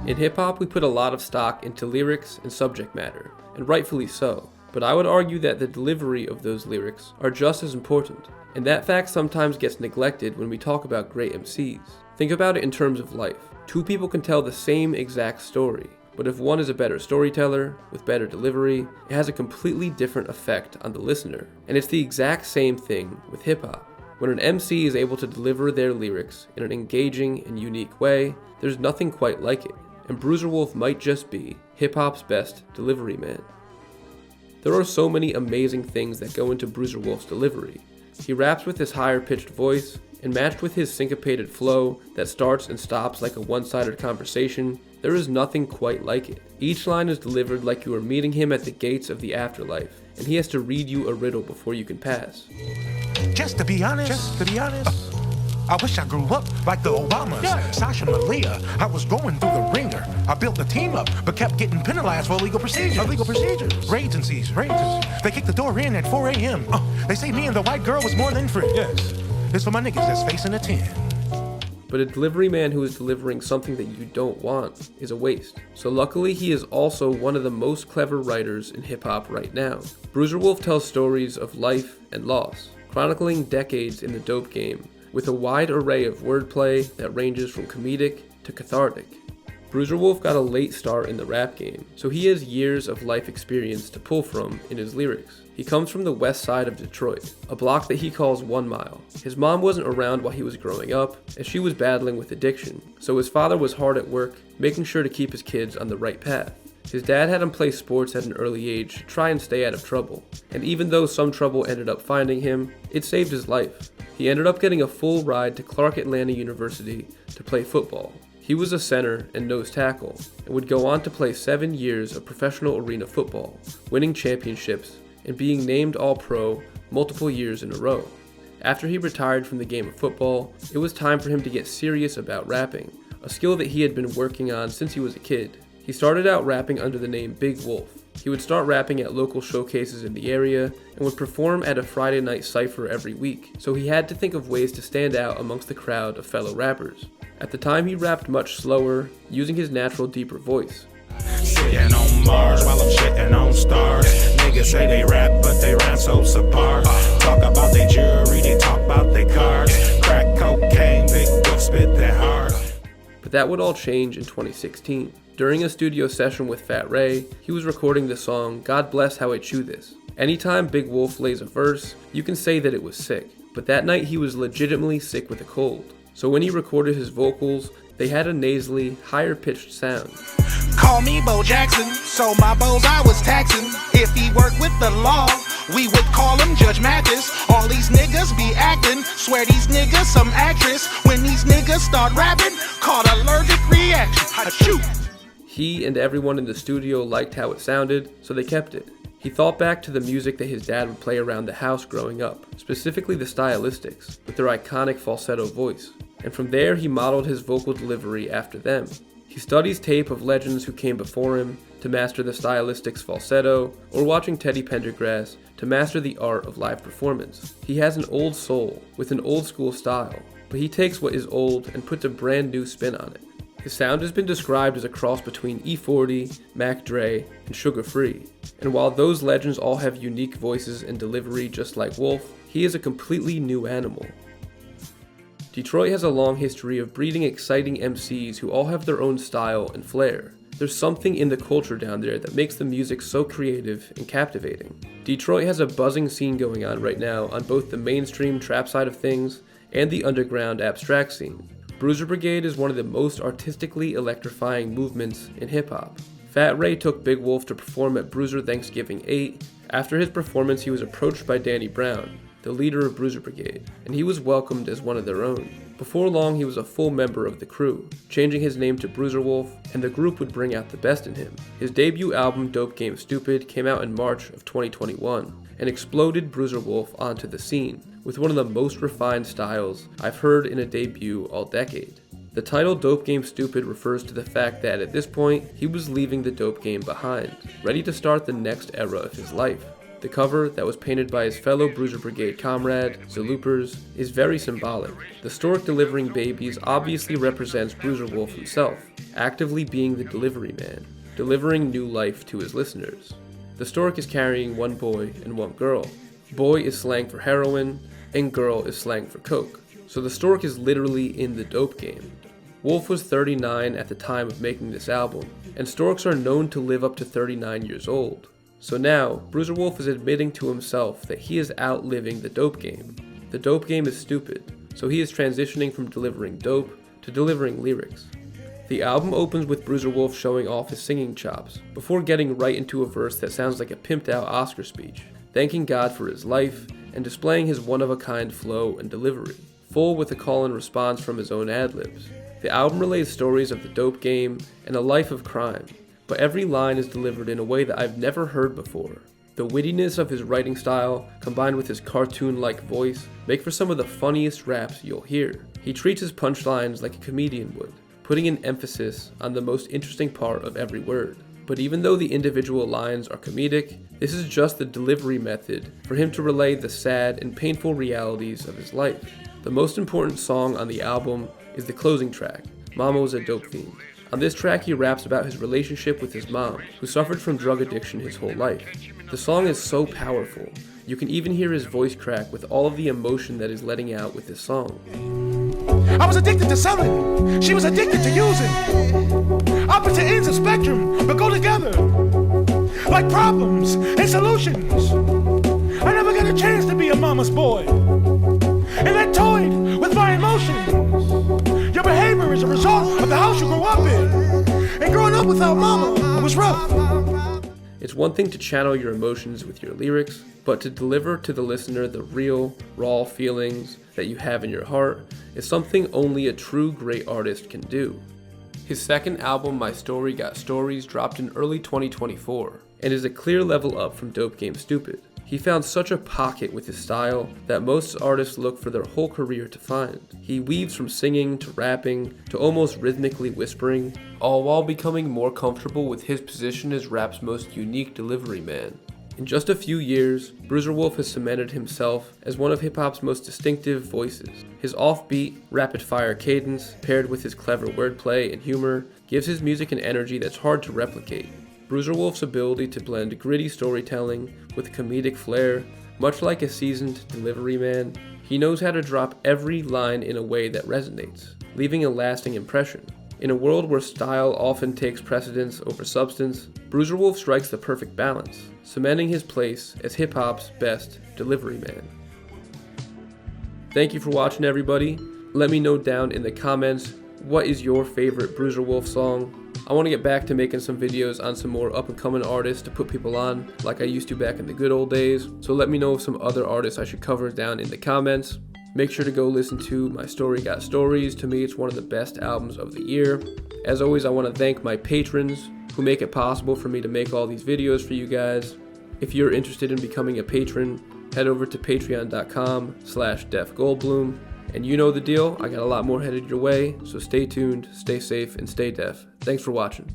In hip-hop, we put a lot of stock into lyrics and subject matter, and rightfully so, but I would argue that the delivery of those lyrics are just as important, and that fact sometimes gets neglected when we talk about great MCs. Think about it in terms of life. Two people can tell the same exact story, but if one is a better storyteller, with better delivery, it has a completely different effect on the listener. And it's the exact same thing with hip-hop. When an MC is able to deliver their lyrics in an engaging and unique way, there's nothing quite like it, and Bruiser Wolf might just be hip-hop's best delivery man. There are so many amazing things that go into Bruiser Wolf's delivery. He raps with his higher-pitched voice, and matched with his syncopated flow that starts and stops like a one-sided conversation, there is nothing quite like it. Each line is delivered like you are meeting him at the gates of the afterlife, and he has to read you a riddle before you can pass. Just to be honest, I wish I grew up like the Obamas, Sasha Malia. I was going through the ringer. I built the team up, but kept getting penalized for illegal procedures. Raids and seizures. They kicked the door in at 4 a.m. They say me and the white girl was more than friends. Yes. It's for my niggas that's facing a 10. But a delivery man who is delivering something that you don't want is a waste. So luckily he is also one of the most clever writers in hip-hop right now. Bruiser Wolf tells stories of life and loss, chronicling decades in the dope game, with a wide array of wordplay that ranges from comedic to cathartic. Bruiser Wolf got a late start in the rap game, so he has years of life experience to pull from in his lyrics. He comes from the west side of Detroit, a block that he calls 1 Mile. His mom wasn't around while he was growing up, as she was battling with addiction, so his father was hard at work, making sure to keep his kids on the right path. His dad had him play sports at an early age to try and stay out of trouble, and even though some trouble ended up finding him, it saved his life. He ended up getting a full ride to Clark Atlanta University to play football. He was a center and nose tackle, and would go on to play 7 years of professional arena football, winning championships and being named All-Pro multiple years in a row. After he retired from the game of football, it was time for him to get serious about rapping, a skill that he had been working on since he was a kid. He started out rapping under the name Big Wolf. He would start rapping at local showcases in the area and would perform at a Friday night cypher every week, so he had to think of ways to stand out amongst the crowd of fellow rappers. At the time, he rapped much slower, using his natural deeper voice. Sitting on Mars while I'm shitting on stars. Niggas say they rap, but they rhyme so subpar. Talk about their jewelry, they talk about their cars. Crack cocaine, Big Wolf spit that hard. But that would all change in 2016. During a studio session with Fat Ray, he was recording the song God Bless How I Chew This. Anytime Big Wolf lays a verse, you can say that it was sick, but that night he was legitimately sick with a cold. So when he recorded his vocals, they had a nasally, higher-pitched sound. Call me Bo Jackson, so my bows I was taxing. If he worked with the law, we would call him Judge Mathis. All these niggas be acting, swear these niggas some actress. When these niggas start rapping, called allergic reaction. Achoo! He and everyone in the studio liked how it sounded, so they kept it. He thought back to the music that his dad would play around the house growing up, specifically the Stylistics, with their iconic falsetto voice. And from there, he modeled his vocal delivery after them. He studies tape of legends who came before him to master the Stylistics falsetto, or watching Teddy Pendergrass to master the art of live performance. He has an old soul with an old school style, but he takes what is old and puts a brand new spin on it. His sound has been described as a cross between E40, Mac Dre, and Sugar Free. And while those legends all have unique voices and delivery just like Wolf, he is a completely new animal. Detroit has a long history of breeding exciting MCs who all have their own style and flair. There's something in the culture down there that makes the music so creative and captivating. Detroit has a buzzing scene going on right now on both the mainstream trap side of things and the underground abstract scene. Bruiser Brigade is one of the most artistically electrifying movements in hip-hop. Fat Ray took Big Wolf to perform at Bruiser Thanksgiving 8. After his performance, he was approached by Danny Brown, the leader of Bruiser Brigade, and he was welcomed as one of their own. Before long, he was a full member of the crew, changing his name to Bruiser Wolf, and the group would bring out the best in him. His debut album, Dope Game Stupid, came out in March of 2021, and exploded Bruiser Wolf onto the scene, with one of the most refined styles I've heard in a debut all decade. The title Dope Game Stupid refers to the fact that at this point, he was leaving the dope game behind, ready to start the next era of his life. The cover, that was painted by his fellow Bruiser Brigade comrade, the Loopers, is very symbolic. The stork delivering babies obviously represents Bruiser Wolf himself, actively being the delivery man, delivering new life to his listeners. The stork is carrying one boy and one girl. Boy is slang for heroin, and girl is slang for coke. So the stork is literally in the dope game. Wolf was 39 at the time of making this album, and storks are known to live up to 39 years old. So now, Bruiser Wolf is admitting to himself that he is outliving the dope game. The dope game is stupid, so he is transitioning from delivering dope to delivering lyrics. The album opens with Bruiser Wolf showing off his singing chops, before getting right into a verse that sounds like a pimped out Oscar speech, thanking God for his life, and displaying his one-of-a-kind flow and delivery, full with a call and response from his own ad-libs. The album relays stories of the dope game and a life of crime, but every line is delivered in a way that I've never heard before. The wittiness of his writing style, combined with his cartoon-like voice, make for some of the funniest raps you'll hear. He treats his punchlines like a comedian would, putting an emphasis on the most interesting part of every word. But even though the individual lines are comedic, this is just the delivery method for him to relay the sad and painful realities of his life. The most important song on the album is the closing track, Mama Was a Dope Fiend. On this track, he raps about his relationship with his mom, who suffered from drug addiction his whole life. The song is so powerful, you can even hear his voice crack with all of the emotion that is letting out with this song. I was addicted to selling. She was addicted to using. Opposite ends of spectrum, but go together. Like problems and solutions. I never got a chance to be a mama's boy. And that toyed with my emotions. Your behavior is a result of the house you grew up in. And growing up without mama was rough. It's one thing to channel your emotions with your lyrics, but to deliver to the listener the real, raw feelings that you have in your heart is something only a true great artist can do. His second album, My Story Got Stories, dropped in early 2024, and is a clear level up from Dope Game Stupid. He found such a pocket with his style that most artists look for their whole career to find. He weaves from singing to rapping to almost rhythmically whispering, all while becoming more comfortable with his position as rap's most unique delivery man. In just a few years, Bruiser Wolf has cemented himself as one of hip-hop's most distinctive voices. His offbeat, rapid-fire cadence, paired with his clever wordplay and humor, gives his music an energy that's hard to replicate. Bruiser Wolf's ability to blend gritty storytelling with comedic flair, much like a seasoned delivery man, he knows how to drop every line in a way that resonates, leaving a lasting impression. In a world where style often takes precedence over substance, Bruiser Wolf strikes the perfect balance, cementing his place as hip-hop's best delivery man. Thank you for watching, everybody. Let me know down in the comments, what is your favorite Bruiser Wolf song? I want to get back to making some videos on some more up-and-coming artists to put people on, like I used to back in the good old days. So let me know of some other artists I should cover down in the comments. Make sure to go listen to My Story Got Stories. To me, it's one of the best albums of the year. As always, I want to thank my patrons who make it possible for me to make all these videos for you guys. If you're interested in becoming a patron, head over to patreon.com/defgoldblum. And you know the deal, I got a lot more headed your way, so stay tuned, stay safe, and stay def. Thanks for watching.